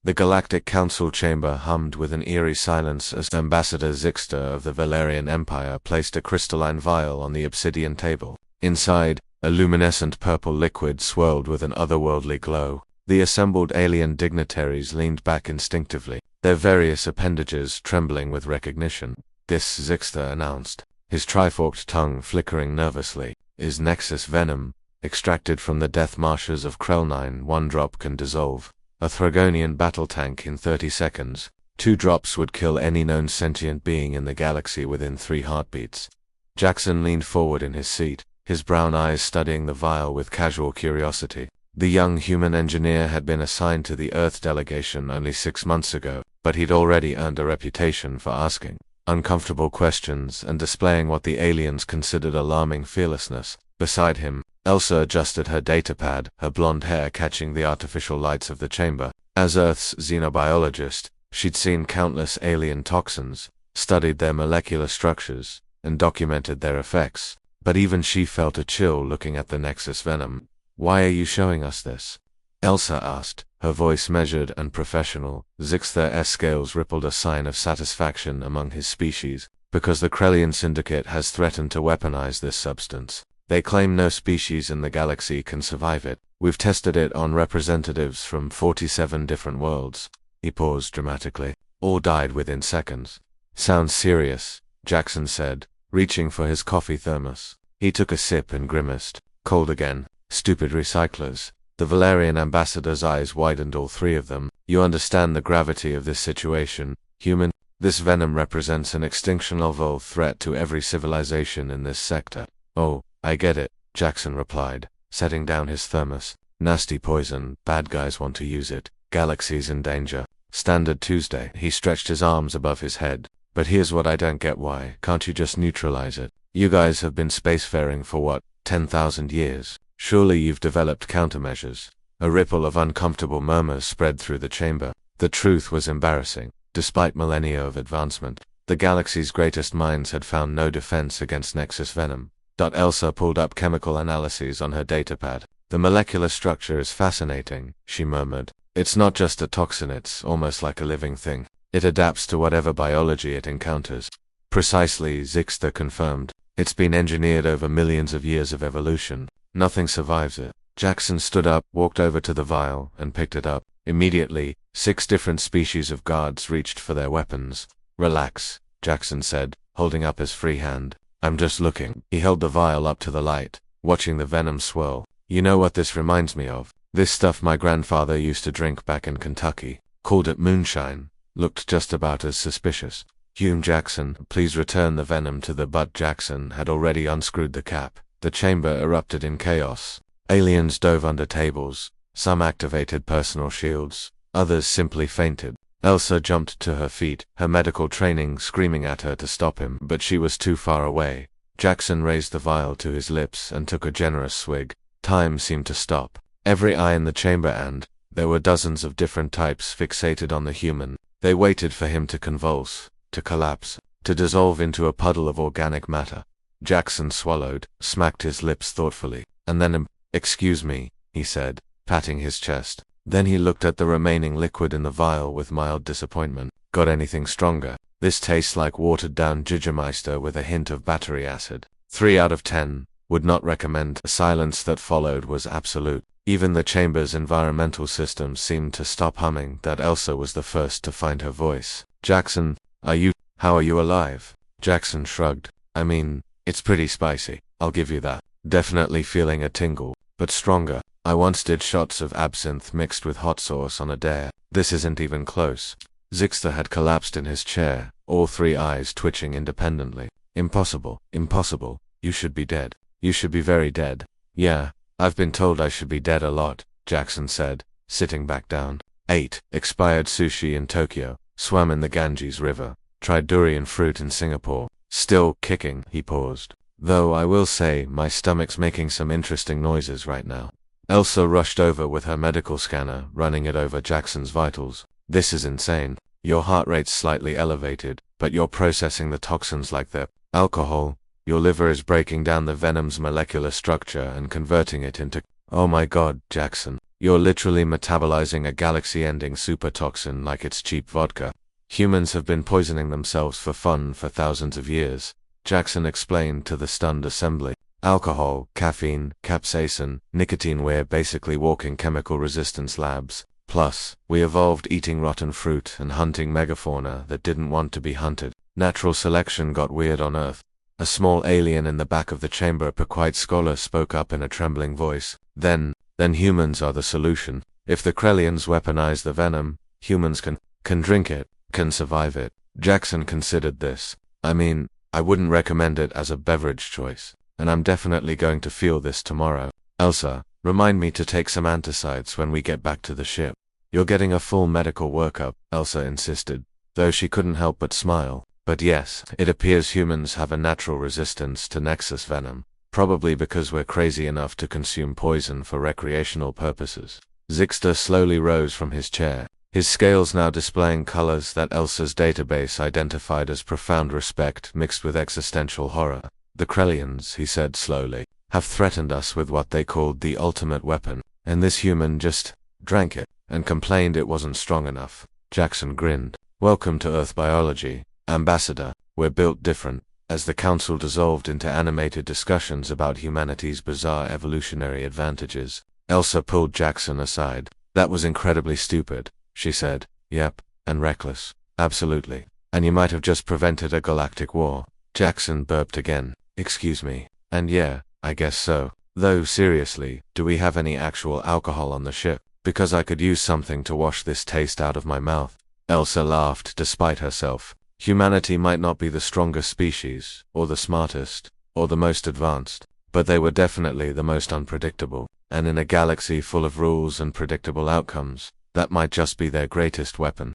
The Galactic Council chamber hummed with an eerie silence as Ambassador Zixta of the Valerian Empire placed a crystalline vial on the obsidian table. Inside, a luminescent purple liquid swirled with an otherworldly glow. The assembled alien dignitaries leaned back instinctively, their various appendages trembling with recognition. "This," Zixta announced, his triforked tongue flickering nervously, "is Nexus Venom, extracted from the death marshes of Krell-9. 1 drop can dissolve a Thragonian battle tank in 30 seconds. 2 drops would kill any known sentient being in the galaxy within 3 heartbeats." Jackson leaned forward in his seat, his brown eyes studying the vial with casual curiosity. The young human engineer had been assigned to the Earth delegation only 6 months ago, but he'd already earned a reputation for asking uncomfortable questions and displaying what the aliens considered alarming fearlessness. Beside him, Elsa adjusted her datapad, her blonde hair catching the artificial lights of the chamber. As Earth's xenobiologist, she'd seen countless alien toxins, studied their molecular structures, and documented their effects. But even she felt a chill looking at the Nexus Venom. "Why are you showing us this?" Elsa asked, her voice measured and professional. Zixta's scales rippled a sign of satisfaction among his species. "Because the Krellian Syndicate has threatened to weaponize this substance. They claim no species in the galaxy can survive it. We've tested it on representatives from 47 different worlds." He paused dramatically. "All died within seconds." "Sounds serious," Jackson said, reaching for his coffee thermos. He took a sip and grimaced. "Cold again. Stupid recyclers." The Valerian ambassador's eyes widened, all 3 of them. "You understand the gravity of this situation, human? This venom represents an extinction-level threat to every civilization in this sector." "Oh, I get it," Jackson replied, setting down his thermos. "Nasty poison, bad guys want to use it. Galaxy's in danger. Standard Tuesday." He stretched his arms above his head. "But here's what I don't get, why can't you just neutralize it? You guys have been spacefaring for what, 10,000 years? Surely you've developed countermeasures." A ripple of uncomfortable murmurs spread through the chamber. The truth was embarrassing. Despite millennia of advancement, the galaxy's greatest minds had found no defense against Nexus Venom. Elsa pulled up chemical analyses on her datapad. "The molecular structure is fascinating," she murmured. "It's not just a toxin, it's almost like a living thing. It adapts to whatever biology it encounters." "Precisely," Zixta confirmed. "It's been engineered over millions of years of evolution. Nothing survives it." Jackson stood up, walked over to the vial, and picked it up. Immediately, 6 different species of guards reached for their weapons. "Relax," Jackson said, holding up his free hand. "I'm just looking." He held the vial up to the light, watching the venom swirl. "You know what this reminds me of? This stuff my grandfather used to drink back in Kentucky. Called it moonshine. Looked just about as suspicious." "Hume Jackson, please return the venom to the butt." Jackson had already unscrewed the cap. The chamber erupted in chaos. Aliens dove under tables. Some activated personal shields. Others simply fainted. Elsa jumped to her feet, her medical training screaming at her to stop him, but she was too far away. Jackson raised the vial to his lips and took a generous swig. Time seemed to stop. Every eye in the chamber, and there were dozens of different types fixated on the human. They waited for him to convulse, to collapse, to dissolve into a puddle of organic matter. Jackson swallowed, smacked his lips thoughtfully, and then, "Excuse me," he said, patting his chest. Then he looked at the remaining liquid in the vial with mild disappointment. "Got anything stronger? This tastes like watered-down Jägermeister with a hint of battery acid. 3 out of 10. Would not recommend." The silence that followed was absolute. Even the chamber's environmental system seemed to stop humming. Elsa was the first to find her voice. "Jackson, how are you alive?" Jackson shrugged. "I mean, it's pretty spicy, I'll give you that. Definitely feeling a tingle, but stronger. I once did shots of absinthe mixed with hot sauce on a dare. This isn't even close." Zixta had collapsed in his chair, all 3 eyes twitching independently. "Impossible, impossible. You should be dead. You should be very dead." "Yeah, I've been told I should be dead a lot," Jackson said, sitting back down. "Ate expired sushi in Tokyo, swam in the Ganges River, tried durian fruit in Singapore. Still kicking." He paused. "Though I will say my stomach's making some interesting noises right now." Elsa rushed over with her medical scanner, running it over Jackson's vitals. "This is insane. Your heart rate's slightly elevated, but you're processing the toxins like they're alcohol. Your liver is breaking down the venom's molecular structure and converting it into—" "Oh my God, Jackson, You're literally metabolizing a galaxy-ending super toxin like it's cheap vodka. Humans have been poisoning themselves for fun for thousands of years, Jackson explained to the stunned assembly. Alcohol, caffeine, capsaicin, nicotine, we're basically walking chemical resistance labs. Plus, we evolved eating rotten fruit and hunting megafauna that didn't want to be hunted. Natural selection got weird on Earth. A small alien in the back of the chamber, Pequite Scholar, spoke up in a trembling voice. Then humans are the solution. If the Krellians weaponize the venom, humans can drink it, can survive it. Jackson considered this. I mean, I wouldn't recommend it as a beverage choice, and I'm definitely going to feel this tomorrow. Elsa, remind me to take some anticides when we get back to the ship. You're getting a full medical workup, Elsa insisted, though she couldn't help but smile. But yes, it appears humans have a natural resistance to Nexus venom, probably because we're crazy enough to consume poison for recreational purposes. Zixter slowly rose from his chair, his scales now displaying colors that Elsa's database identified as profound respect mixed with existential horror. The Krellians, he said slowly, have threatened us with what they called the ultimate weapon, and this human just drank it and complained it wasn't strong enough. Jackson grinned. Welcome to Earth biology, Ambassador. We're built different. As the council dissolved into animated discussions about humanity's bizarre evolutionary advantages, Elsa pulled Jackson aside. That was incredibly stupid, she said. Yep, and reckless. Absolutely. And you might have just prevented a galactic war. Jackson burped again. Excuse me. And yeah, I guess so. Though seriously, do we have any actual alcohol on the ship? Because I could use something to wash this taste out of my mouth. Elsa laughed despite herself. Humanity might not be the strongest species, or the smartest, or the most advanced, but they were definitely the most unpredictable. And in a galaxy full of rules and predictable outcomes, that might just be their greatest weapon.